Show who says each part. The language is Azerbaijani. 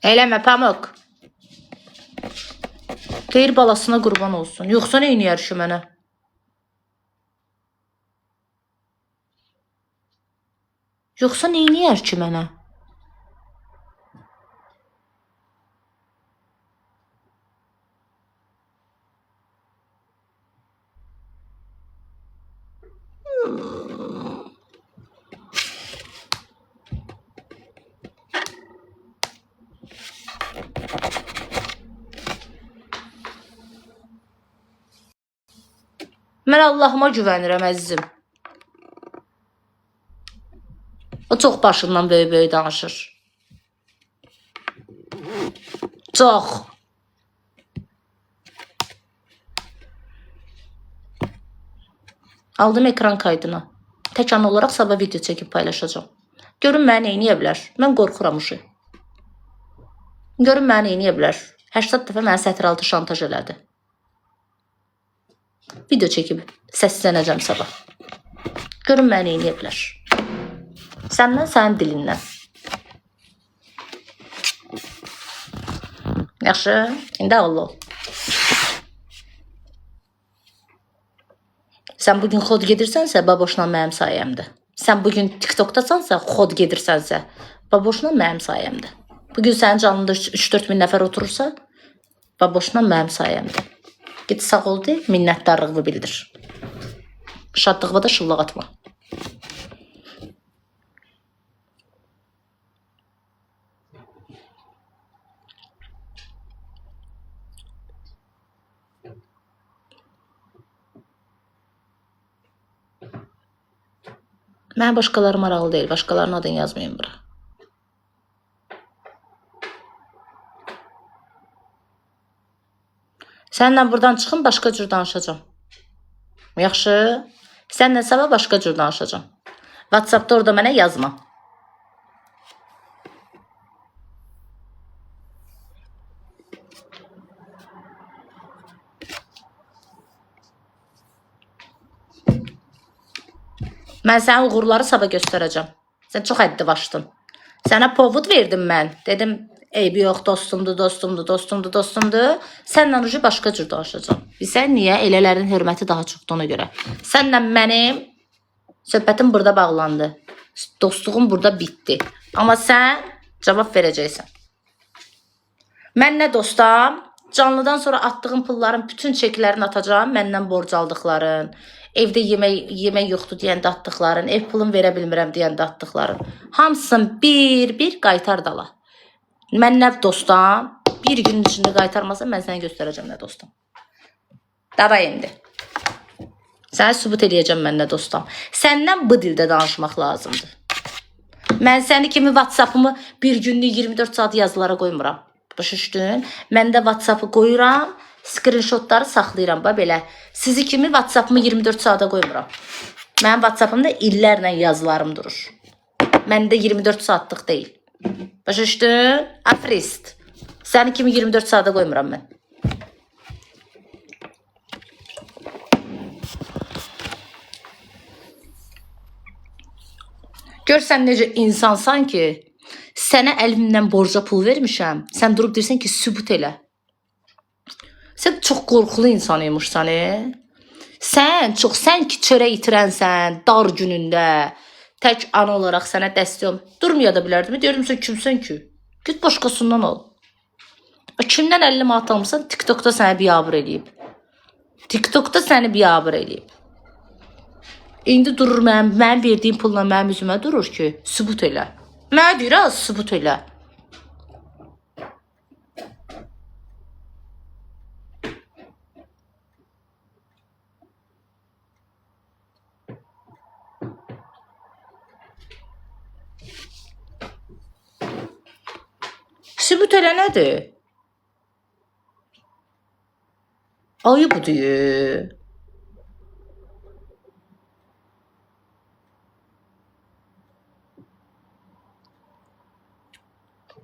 Speaker 1: Eləmə Pamuk. Deyir balasına qurban olsun. Yoxsa nə eləyər ki mənə? Yoxsa nə eləyər ki mənə? Mən Allahıma güvənirəm əzizim. O çox başından böyük danışır. Çox. Aldım ekran kaydını. Tək an olaraq sabah video çəkib paylaşacağım. Görün mənə neyniyə bilər. Mən qorxuram uşu. Görün mənə neyniyə bilər. 80 dəfə mənə sətir altı şantaj elədi. Video çəkib səslənəcəm sabah. Görün mənə neyniyə bilər. Səndən, sənin dilindən. Yaxşı, indi ağıllı ol. Sən bugün xod gedirsənsə, baboşla mənim sayəmdir. Sən bugün TikTokdasansa, xod gedirsənsə, baboşla mənim sayəmdir. Bugün sənin canında 3-4 min nəfər oturursa, baboşla mənim sayəmdir. Git sağ ol de, minnətdarlığını bildir. Şadlıqla da şıllaq atma. Mən başqaları maraqlı deyil, başqalarının adını yazmayın bura. Səninlə buradan çıxın, başqa cür danışacağım. Yaxşı? Səninlə sabah başqa cür danışacağım. WhatsAppda orada mənə yazma. Mən sənə uğurları sabah göstərəcəm. Sən çox həddi başdın. Sənə povud verdim mən. Dedim, eybi yox, dostumdur, dostumdur, dostumdur, dostumdur. Sənlə ucu başqa cür danışacağım. Bilsən niyə? Elələrin hörməti daha çoxdur ona görə. Sənlə mənim söhbətim burada bağlandı. Dostluğum burada bitdi. Amma sən cavab verəcəksən. Mən nə dostam? Canlıdan sonra attığım pulların bütün çeklərini atacağım. Məndən borc aldıqların, evdə yemək yoxdur deyəndə atdıqların, ev pulunu verə bilmirəm deyəndə atdıqların. Hamısını bir qaytar dala. Mən nə dostam? Bir günün içində qaytarmasam mən sənə göstərəcəm nə dostam. Davay indi. Sənə sübut eləyəcəm mən nə dostam. Səndən bu dildə danışmaq lazımdır. Mən səni kimi WhatsApp'ımı bir günlük 24 saat yazılara qoymuram. Başa düşdün? Mən də WhatsApp'ı qoyuram, screenshotları saxlayıram. Belə, sizi kimi WhatsApp'ımı 24 saata qoymuram. Mənim WhatsApp'ımda illərlə yazılarım durur. Məndə 24 saatlıq deyil. Başa düşdün? Afrist. Səni kimi 24 saata qoymuram mən. Görsən necə insansan ki, sənə əlimdən borca pul vermişəm, sən durub deyirsən ki, sübut elə. Sən çox qorxulu insan imişsən. Sən ki, çörək itirənsən, dar günündə, tək ana olaraq sənə dəstəyəm. Durmaya da bilərdim. Deyirdim, sən kimsən ki? Git başqasından al. Kimdən 50 manat almışsan, TikTokda səni biabır eləyib. TikTokda səni biabır eləyib. İndi durur mənim verdiyim pulla mənim üzümə durur ki, sübut elə. Mənə deyir, az sübut elə. Sübut elə nədir? Ayı bu deyir.